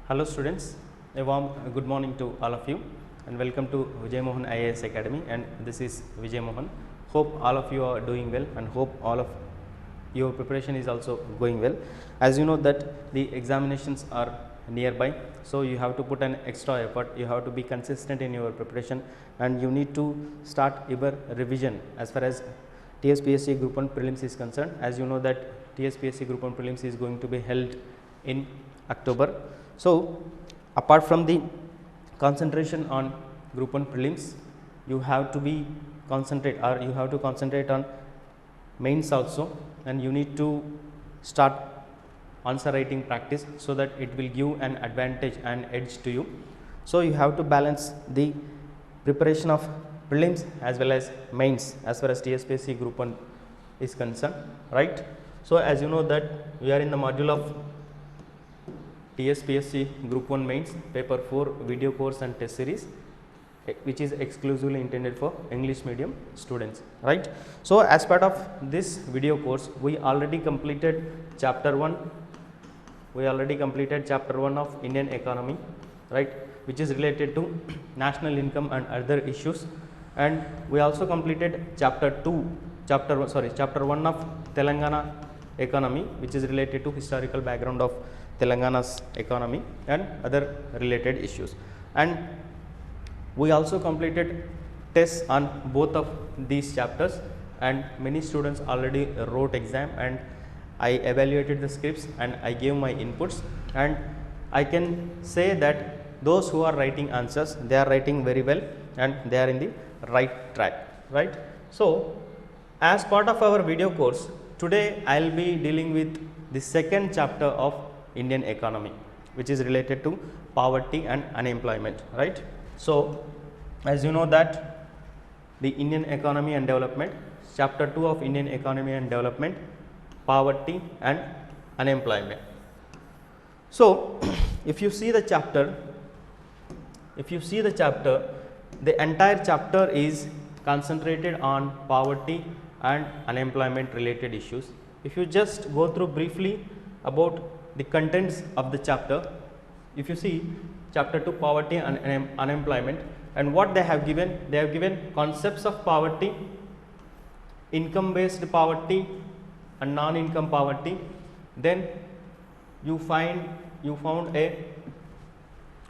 Hello students, a warm good morning to all of you and welcome to Vijay Mohan IAS Academy, and this is Vijay Mohan. Hope all of you are doing well and hope all of your preparation is also going well. As you know that the examinations are nearby, so you have to put an extra effort, you have to be consistent in your preparation and you need to start your revision as far as Tspsc Group 1 Prelims is concerned. As you know that Tspsc Group 1 Prelims is going to be held in October. So, apart from the concentration on Group 1 Prelims, you have to be concentrate on mains also, and you need to start answer writing practice so that it will give an advantage and edge to you. So, you have to balance the preparation of prelims as well as mains as far as Tspsc Group 1 is concerned, right. So, as you know that we are in the module of Tspsc Group 1 Mains Paper 4 video course and test series, which is exclusively intended for English medium students, right. So, as part of this video course, we already completed chapter 1 of Indian economy, right, which is related to national income and other issues, and we also completed chapter 1 of Telangana economy, which is related to historical background of Telangana's economy and other related issues, and we also completed tests on both of these chapters, and many students already wrote exam and I evaluated the scripts and I gave my inputs, and I can say that those who are writing answers, they are writing very well and they are in the right track, right. So, as part of our video course today, I will be dealing with the second chapter of Indian economy, which is related to poverty and unemployment, right. So, as you know that the Indian economy and development, chapter 2 of Indian economy and development, poverty and unemployment. So, if you see the chapter, the entire chapter is concentrated on poverty and unemployment related issues. If you just go through briefly about the contents of the chapter, if you see chapter 2 poverty and unemployment, and what they have given concepts of poverty, income based poverty and non-income poverty. Then you found a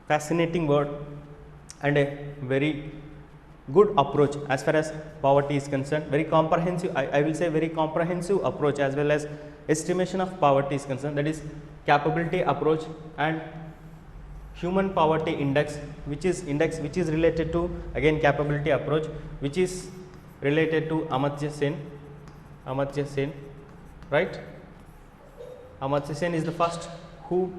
fascinating word and a very good approach as far as poverty is concerned, very comprehensive, I will say very comprehensive approach as well as estimation of poverty is concerned, that is capability approach and human poverty index, which is related to again capability approach, which is related to Amartya Sen, right. Amartya Sen is the first who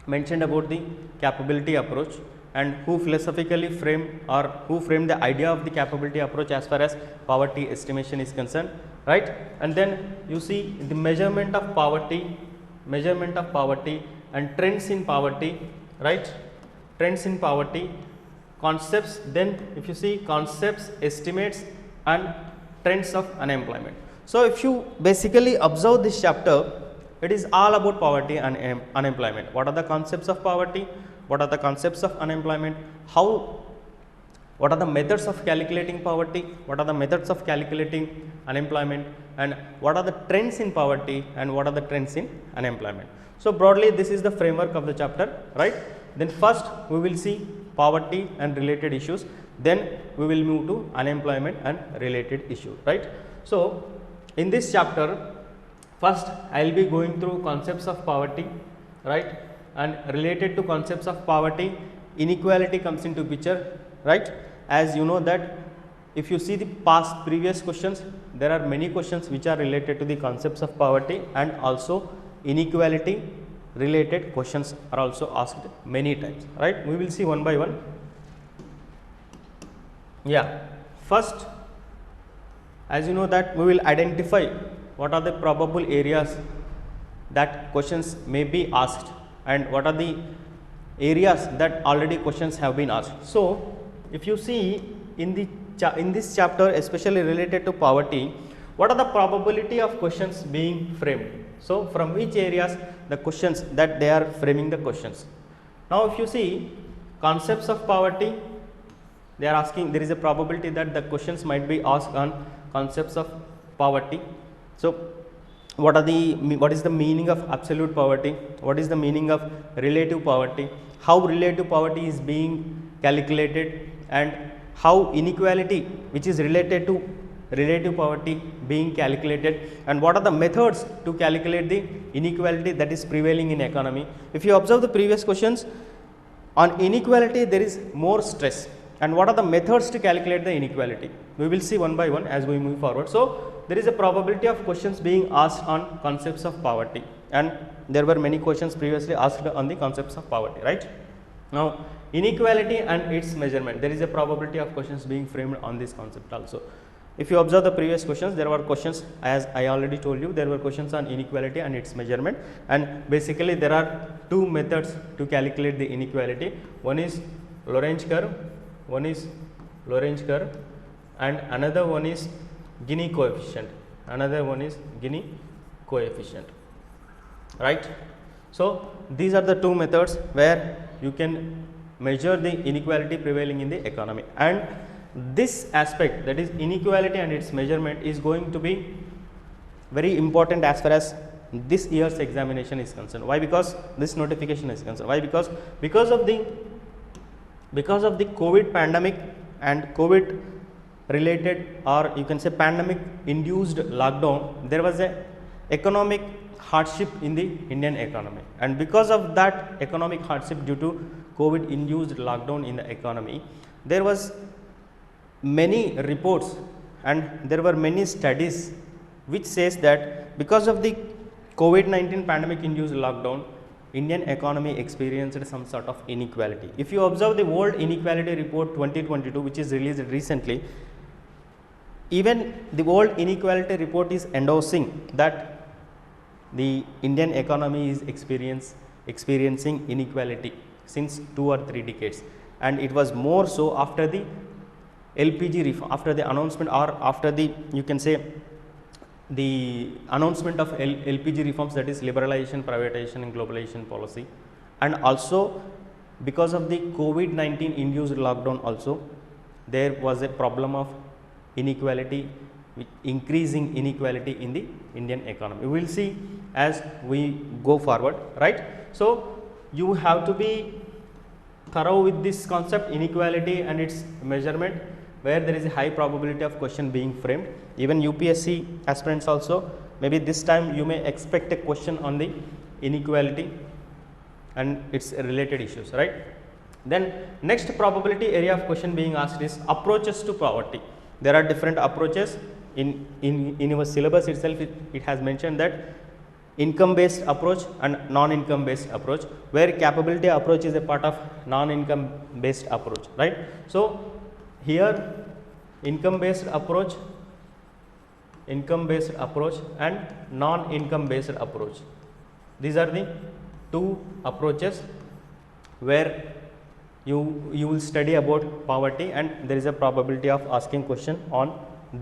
mentioned about the capability approach and who philosophically framed the idea of the capability approach as far as poverty estimation is concerned, right. And then you see the measurement of poverty and trends in poverty, right, concepts. Then if you see concepts, estimates and trends of unemployment. So, if you basically observe this chapter, it is all about poverty and unemployment. What are the concepts of poverty? What are the concepts of unemployment? What are the methods of calculating poverty? What are the methods of calculating unemployment? And what are the trends in poverty and what are the trends in unemployment? So, broadly this is the framework of the chapter, right. Then first we will see poverty and related issues, then we will move to unemployment and related issue, right. So, in this chapter first I will be going through concepts of poverty, right, and related to concepts of poverty, inequality comes into picture, right. As you know that if you see the previous questions, there are many questions which are related to the concepts of poverty, and also inequality related questions are also asked many times, right. We will see one by one. Yeah, first, as you know that we will identify what are the probable areas that questions may be asked and what are the areas that already questions have been asked. So, if you see in this chapter, especially related to poverty, what are the probability of questions being framed? So, from which areas the questions that they are framing the questions. Now, if you see concepts of poverty, they are asking, there is a probability that the questions might be asked on concepts of poverty. So, what is the meaning of absolute poverty? What is the meaning of relative poverty? How relative poverty is being calculated, and how inequality which is related to relative poverty being calculated, and what are the methods to calculate the inequality that is prevailing in economy. If you observe the previous questions on inequality, there is more stress, and what are the methods to calculate the inequality? We will see one by one as we move forward. So, there is a probability of questions being asked on concepts of poverty, and there were many questions previously asked on the concepts of poverty, right? Now, inequality and its measurement, there is a probability of questions being framed on this concept also. If you observe the previous questions, there were questions, as I already told you, there were questions on inequality and its measurement, and basically there are two methods to calculate the inequality. One is Lorentz curve, and another one is Gini coefficient, right? So, these are the two methods where you can measure the inequality prevailing in the economy, and this aspect, that is inequality and its measurement, is going to be very important as far as this year's examination is concerned. Why? Because this notification is concerned. Why? Because of the COVID pandemic and COVID related, or you can say pandemic induced lockdown, there was a economic hardship in the Indian economy, and because of that economic hardship due to COVID induced lockdown in the economy, there was many reports and there were many studies which says that because of the COVID-19 pandemic induced lockdown, Indian economy experienced some sort of inequality. If you observe the World Inequality Report 2022, which is released recently, even the World Inequality Report is endorsing that the Indian economy is experiencing inequality since 2 or 3 decades, and it was more so after the LPG reform, after the announcement, or after the, you can say, the announcement of LPG reforms, that is liberalization, privatization and globalization policy, and also because of the COVID-19 induced lockdown also, there was a problem of inequality, increasing inequality in the Indian economy. We will see as we go forward, right? So, you have to be thorough with this concept, inequality and its measurement, where there is a high probability of question being framed. Even UPSC aspirants also, maybe this time you may expect a question on the inequality and its related issues, right? Then next probability area of question being asked is approaches to poverty. There are different approaches. In your syllabus itself, it has mentioned that income based approach and non-income based approach, where capability approach is a part of non-income based approach, right? So, here income based approach and non-income based approach, these are the two approaches where you will study about poverty, and there is a probability of asking question on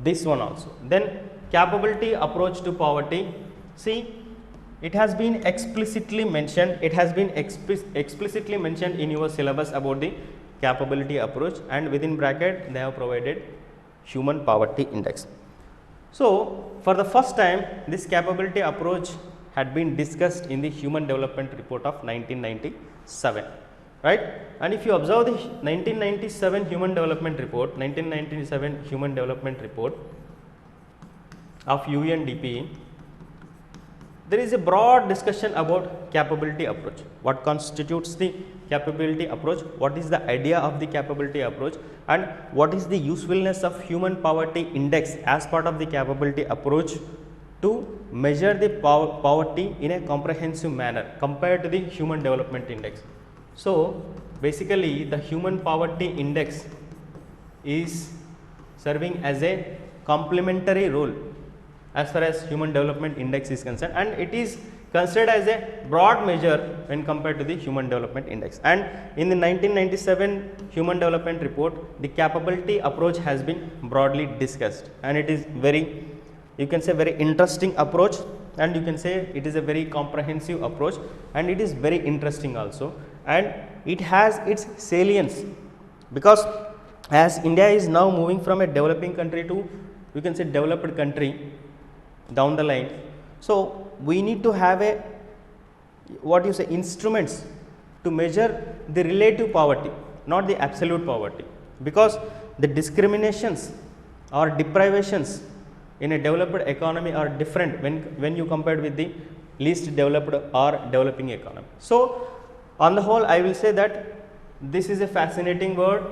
this one also. Then capability approach to poverty, see, it has been explicitly mentioned, explicitly mentioned in your syllabus about the capability approach, and within bracket they have provided human poverty index. So, for the first time this capability approach had been discussed in the Human Development Report of 1997, right? And if you observe the 1997 Human Development Report of UNDP, there is a broad discussion about capability approach. What constitutes the capability approach? What is the idea of the capability approach? And what is the usefulness of human poverty index as part of the capability approach to measure the poverty in a comprehensive manner compared to the human development index? So, basically the human poverty index is serving as a complementary role as far as human development index is concerned, and it is considered as a broad measure when compared to the human development index. And in the 1997 Human Development Report, the capability approach has been broadly discussed, and it is very you can say very interesting approach, and you can say it is a very comprehensive approach, and it is very interesting also, and it has its salience, because as India is now moving from a developing country to, you can say, developed country down the line. So we need to have a, what you say, instruments to measure the relative poverty, not the absolute poverty, because the discriminations or deprivations in a developed economy are different when you compared with the least developed or developing economy. So on the whole, I will say that this is a fascinating word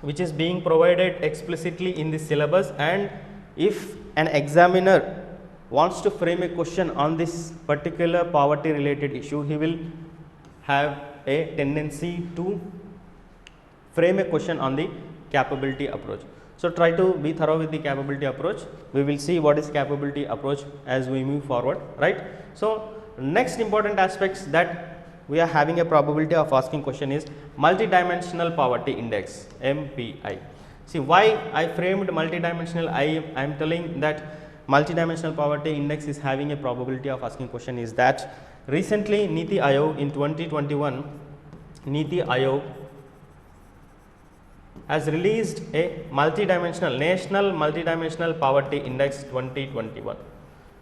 which is being provided explicitly in the syllabus, and if an examiner wants to frame a question on this particular poverty related issue, he will have a tendency to frame a question on the capability approach. So try to be thorough with the capability approach. We will see what is capability approach as we move forward, right? So next important aspects that we are having a probability of asking question is multidimensional poverty index, MPI. See, why I framed multidimensional, I am telling that multidimensional poverty index is having a probability of asking question is that recently Niti Aayog in 2021, Niti Aayog has released a multidimensional, national multidimensional poverty index 2021.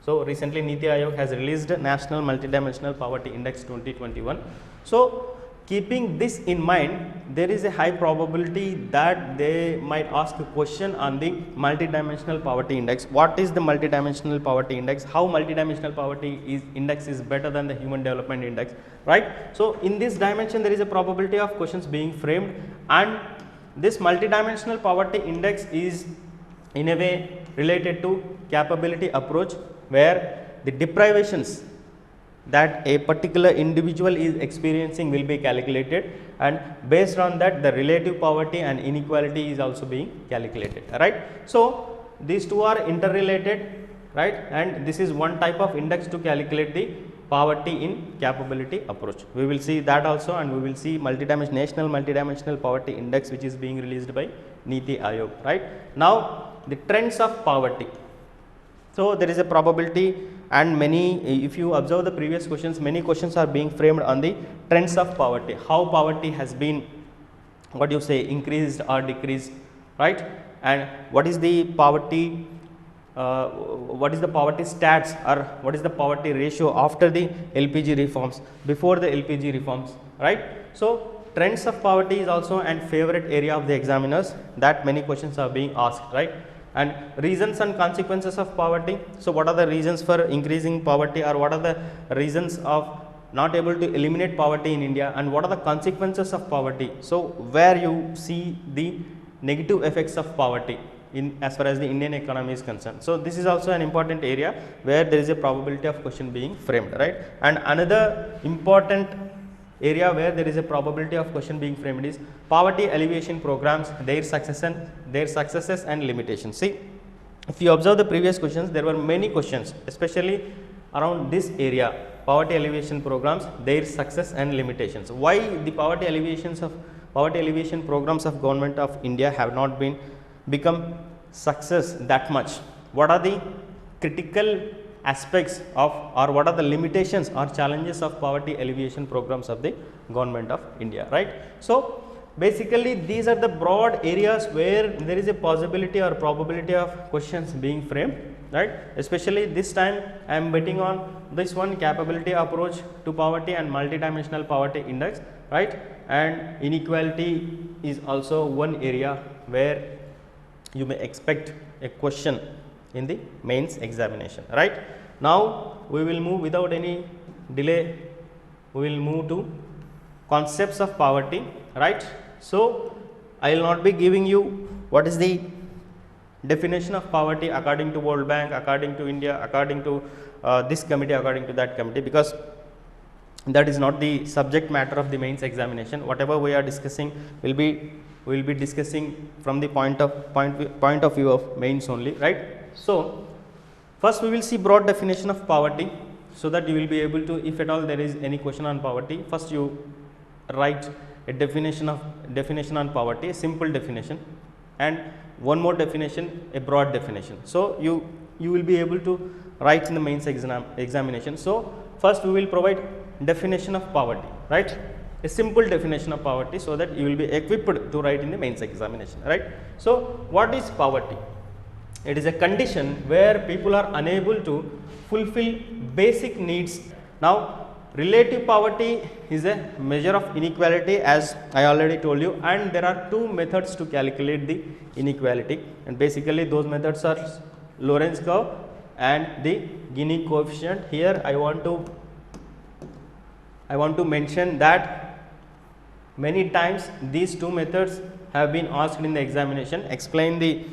So recently Niti Aayog has released national multidimensional poverty index 2021. So keeping this in mind, there is a high probability that they might ask a question on the multidimensional poverty index. What is the multidimensional poverty index? How multidimensional poverty index is better than the human development index, right? So in this dimension, there is a probability of questions being framed, and this multidimensional poverty index is in a way related to capability approach, where the deprivations that a particular individual is experiencing will be calculated, and based on that the relative poverty and inequality is also being calculated, right. So these two are interrelated, right, and this is one type of index to calculate the poverty in capability approach. We will see that also, and we will see national multidimensional poverty index which is being released by Niti Aayog, right. Now the trends of poverty. So there is a probability, and many, if you observe the previous questions, many questions are being framed on the trends of poverty, how poverty has been, what you say, increased or decreased, right, and what is the poverty stats, or what is the poverty ratio after the LPG reforms, before the LPG reforms, right. So trends of poverty is also an favorite area of the examiners, that many questions are being asked, right. And reasons and consequences of poverty. So what are the reasons for increasing poverty, or what are the reasons of not able to eliminate poverty in India, and what are the consequences of poverty. So where you see the negative effects of poverty in as far as the Indian economy is concerned. So this is also an important area where there is a probability of question being framed, right. And another important area where there is a probability of question being framed is poverty alleviation programs, their successes and limitations. See, if you observe the previous questions, there were many questions especially around this area, poverty alleviation programs, their success and limitations. Why the poverty alleviation programs of government of India have not become success that much? What are the critical aspects of, or what are the limitations or challenges of poverty alleviation programs of the government of India, right. So basically these are the broad areas where there is a possibility or probability of questions being framed, right. Especially this time I am betting on this one, capability approach to poverty and multidimensional poverty index, right. And inequality is also one area where you may expect a question in the mains examination, right. Now we will move without any delay, we will move to concepts of poverty, right. So I will not be giving you what is the definition of poverty according to World Bank, according to India, according to this committee, according to that committee, because that is not the subject matter of the mains examination. Whatever we are discussing will be discussing from the point of view of mains only, right. So first we will see broad definition of poverty, so that you will be able to, if at all there is any question on poverty, first you write a definition on poverty, a simple definition, and one more definition, a broad definition. So you you will be able to write in the mains examination. So, first we will provide definition of poverty, right, a simple definition of poverty, so that you will be equipped to write in the mains examination, right. So, what is poverty? It is a condition where people are unable to fulfill basic needs. Now, relative poverty is a measure of inequality, as I already told you, and there are two methods to calculate the inequality, and basically those methods are Lorenz curve and the Gini coefficient. Here I want to mention that many times these two methods have been asked in the examination. Explain the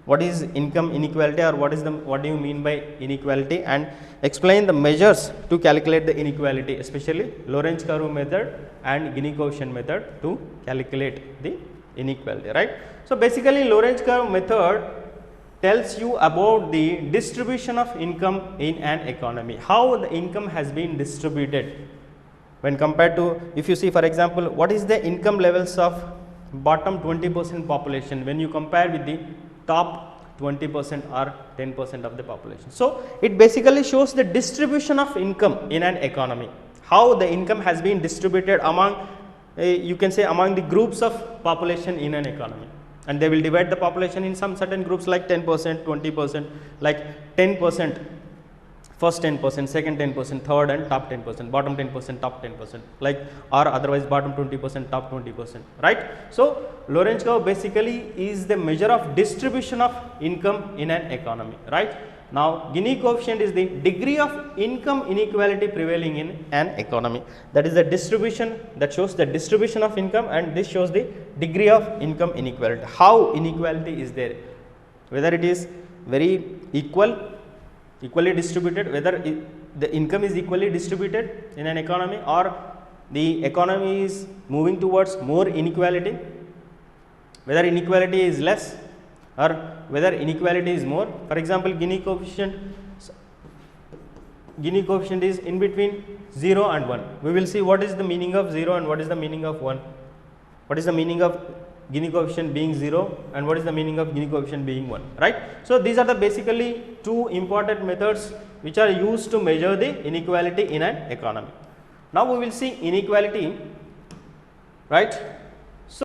what is income inequality, or what do you mean by inequality, and explain the measures to calculate the inequality, especially Lorenz curve method and Gini coefficient method to calculate the inequality, right. So, basically Lorenz curve method tells you about the distribution of income in an economy, how the income has been distributed when compared to, if you see for example, what is the income levels of bottom 20% population when you compare with the top 20% or 10% of the population. So, it basically shows the distribution of income in an economy, how the income has been distributed among you can say among the groups of population in an economy, and they will divide the population in some certain groups like 10%, 20%, like 10%, first 10%, second 10%, third and top 10%, bottom 10%, top 10%, like, or otherwise bottom 20%, top 20%, right. So, Lorenz curve basically is the measure of distribution of income in an economy, right. Now, Gini coefficient is the degree of income inequality prevailing in an economy, that is the distribution, that shows the distribution of income, and this shows the degree of income inequality, how inequality is there, whether it is very equally distributed, whether the income is equally distributed in an economy, or the economy is moving towards more inequality, whether inequality is less or whether inequality is more. For example, Gini coefficient is in between 0 and 1. We will see what is the meaning of 0 and what is the meaning of 1. What is the meaning of Gini coefficient being 0 and what is the meaning of Gini coefficient being 1, right. So, these are the basically two important methods which are used to measure the inequality in an economy. Now, we will see inequality, right.